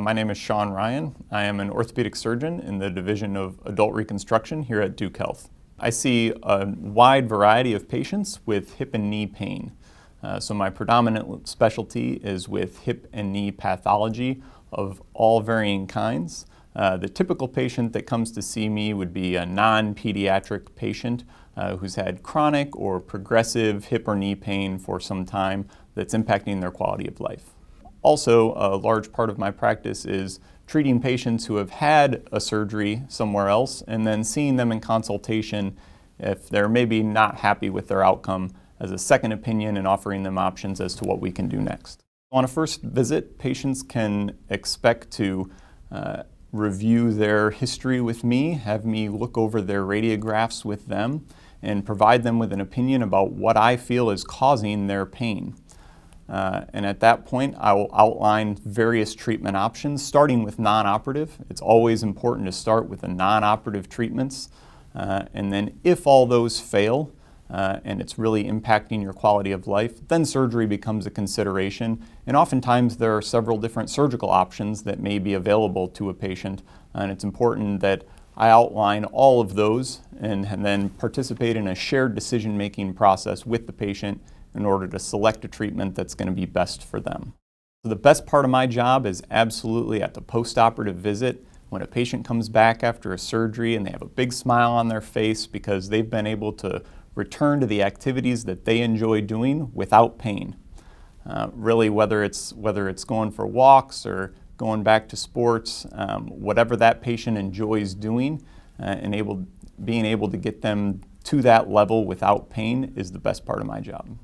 My name is Sean Ryan. I am an orthopedic surgeon in the Division of Adult Reconstruction here at Duke Health. I see a wide variety of patients with hip and knee pain. So my predominant specialty is with hip and knee pathology of all varying kinds. The typical patient that comes to see me would be a non-pediatric patient who's had chronic or progressive hip or knee pain for some time that's impacting their quality of life. Also, a large part of my practice is treating patients who have had a surgery somewhere else and then seeing them in consultation if they're maybe not happy with their outcome as a second opinion and offering them options as to what we can do next. On a first visit, patients can expect to review their history with me, have me look over their radiographs with them, and provide them with an opinion about what I feel is causing their pain. And at that point, I will outline various treatment options, starting with non-operative. It's always important to start with the non-operative treatments. And then if all those fail, and it's really impacting your quality of life, then surgery becomes a consideration. And oftentimes there are several different surgical options that may be available to a patient. And it's important that I outline all of those and then participate in a shared decision-making process with the patient in order to select a treatment that's going to be best for them. So the best part of my job is absolutely at the post-operative visit when a patient comes back after a surgery and they have a big smile on their face because they've been able to return to the activities that they enjoy doing without pain. Really, whether it's going for walks or going back to sports, whatever that patient enjoys doing, being able to get them to that level without pain is the best part of my job.